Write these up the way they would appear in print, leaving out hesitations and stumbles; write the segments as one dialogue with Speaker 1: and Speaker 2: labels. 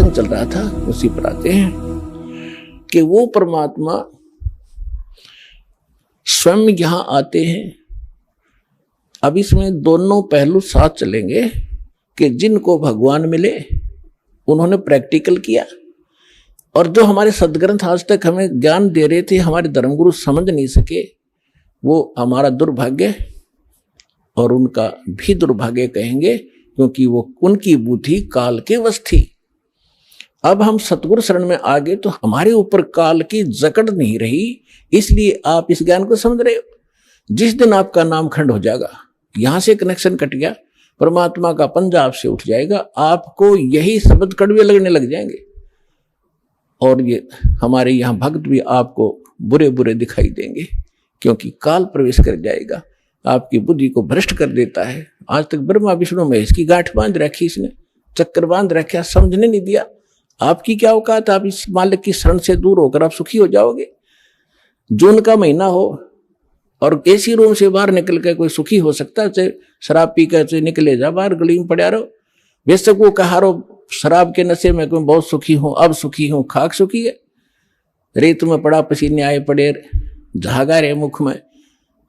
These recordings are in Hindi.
Speaker 1: प्रश्न चल रहा था, उसी पर आते हैं कि वो परमात्मा स्वयं यहां आते हैं। अब इसमें दोनों पहलू साथ चलेंगे कि जिनको भगवान मिले उन्होंने प्रैक्टिकल किया, और जो हमारे सदग्रंथ आज तक हमें ज्ञान दे रहे थे, हमारे धर्मगुरु समझ नहीं सके, वो हमारा दुर्भाग्य और उनका भी दुर्भाग्य कहेंगे, क्योंकि वो उनकी बुद्धि काल के वश थी। अब हम सतगुरु शरण में आ गए तो हमारे ऊपर काल की जकड़ नहीं रही, इसलिए आप इस ज्ञान को समझ रहे हो। जिस दिन आपका नाम खंड हो जाएगा, यहां से कनेक्शन कट गया, परमात्मा का पंजा आपसे उठ जाएगा, आपको यही शब्द कड़वे लगने लग जाएंगे, और ये हमारे यहाँ भक्त भी आपको बुरे बुरे दिखाई देंगे, क्योंकि काल प्रवेश कर जाएगा, आपकी बुद्धि को भ्रष्ट कर देता है। आज तक ब्रह्मा विष्णु महेश की गांठ बांध रखी, इसने चक्कर बांध रखा, समझने नहीं दिया। आपकी क्या औकात, आप इस मालिक की शरण से दूर होकर आप सुखी हो जाओगे। जून का महीना हो और एसी रूम से बाहर निकल कर कोई सुखी हो सकता है? चाहे शराब पी कर निकले जा बाहर, गली में पड़ा रहो, वैसे को कहा रहो शराब के नशे में कोई बहुत सुखी हूं, अब सुखी हूं, खाक सुखी है, रेत में पड़ा पसीने आए पड़े, झागा रहे मुख में।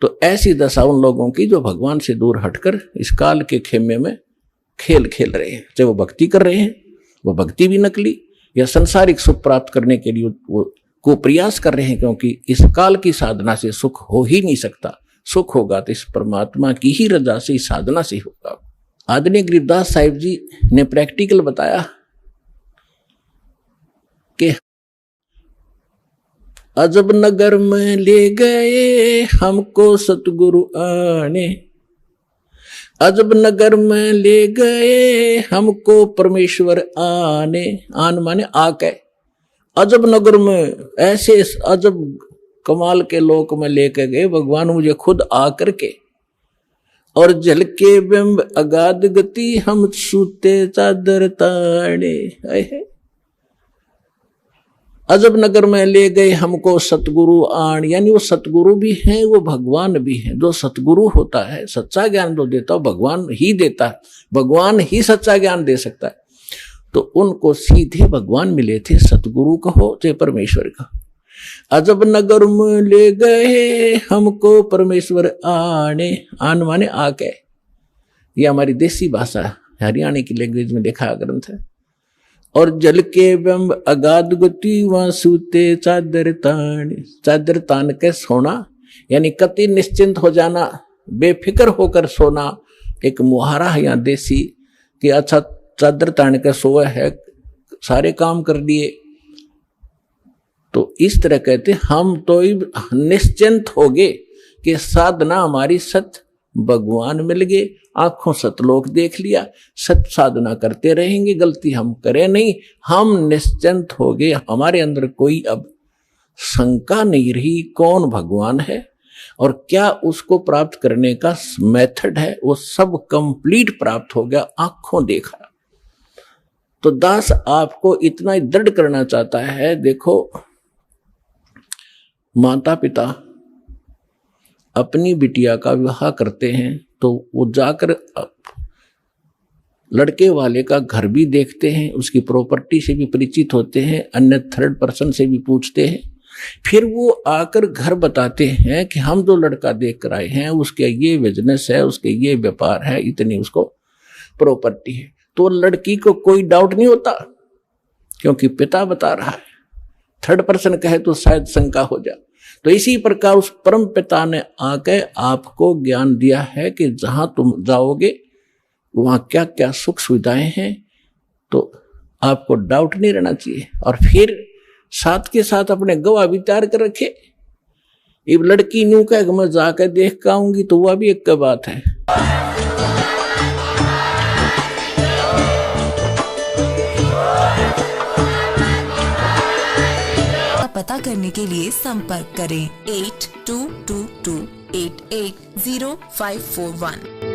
Speaker 1: तो ऐसी दशा उन लोगों की जो भगवान से दूर हटकर इस काल के खेमे में खेल खेल रहे हैं। चाहे वो भक्ति कर रहे हैं, वो भक्ति भी नकली, या संसारिक सुख प्राप्त करने के लिए वो को प्रयास कर रहे हैं, क्योंकि इस काल की साधना से सुख हो ही नहीं सकता। सुख होगा तो इस परमात्मा की ही रजा से, इस साधना से होगा। आदरणीय गरीबदास साहिब जी ने प्रैक्टिकल बताया कि अजब नगर में ले गए हमको सतगुरु आने, अजब नगर में ले गए हमको परमेश्वर आने। आन माने आके, अजब नगर में, ऐसे अजब कमाल के लोक में लेकर गए भगवान मुझे खुद आकर के, और जल के बिंब अगाध गति हम सूते चादर ताड़े। अजब नगर में ले गए हमको सतगुरु आण, यानी वो सतगुरु भी हैं, वो भगवान भी हैं। जो सतगुरु होता है, सच्चा ज्ञान जो देता है भगवान ही देता है, भगवान ही सच्चा ज्ञान दे सकता है। तो उनको सीधे भगवान मिले थे, सतगुरु कहो चाहे परमेश्वर कहो। अजब नगर में ले गए हमको परमेश्वर आने, आन माने आके, ये हमारी देसी भाषा हरियाणा की लैंग्वेज में लिखा ग्रंथ है। और जल के बिंब अगाध गति वहां सूते चादर तान, चादर तान के सोना, यानी कति निश्चिंत हो जाना, बेफिक्र होकर सोना। एक मुहारा है यहाँ देसी कि अच्छा चादर तान के सोए है, सारे काम कर दिए। तो इस तरह कहते हम तो निश्चिंत हो गए कि साधना हमारी सत भगवान मिल गए, आंखों सतलोक देख लिया, सत साधना करते रहेंगे, गलती हम करें नहीं, हम निश्चिंत हो गए। हमारे अंदर कोई अब शंका नहीं रही कौन भगवान है और क्या उसको प्राप्त करने का मेथड है, वो सब कंप्लीट प्राप्त हो गया, आंखों देखा। तो दास आपको इतना ही दृढ़ करना चाहता है। देखो, माता पिता अपनी बिटिया का विवाह करते हैं तो वो जाकर लड़के वाले का घर भी देखते हैं, उसकी प्रॉपर्टी से भी परिचित होते हैं, अन्य थर्ड पर्सन से भी पूछते हैं। फिर वो आकर घर बताते हैं कि हम जो लड़का देख कर आए हैं उसके ये बिजनेस है, उसके ये व्यापार है, इतनी उसको प्रॉपर्टी है। तो लड़की को कोई डाउट नहीं होता क्योंकि पिता बता रहा है। थर्ड पर्सन कहे तो शायद शंका हो जाए। तो इसी प्रकार उस परम पिता ने आके आपको ज्ञान दिया है कि जहां तुम जाओगे वहां क्या क्या सुख सुविधाएं हैं, तो आपको डाउट नहीं रहना चाहिए। और फिर साथ के साथ अपने गवाह भी तैयार कर रखे। अब लड़की न्यू कह मैं जाकर देख के आऊंगी तो वह भी एक बात है।
Speaker 2: पता करने के लिए संपर्क करें 8222880541।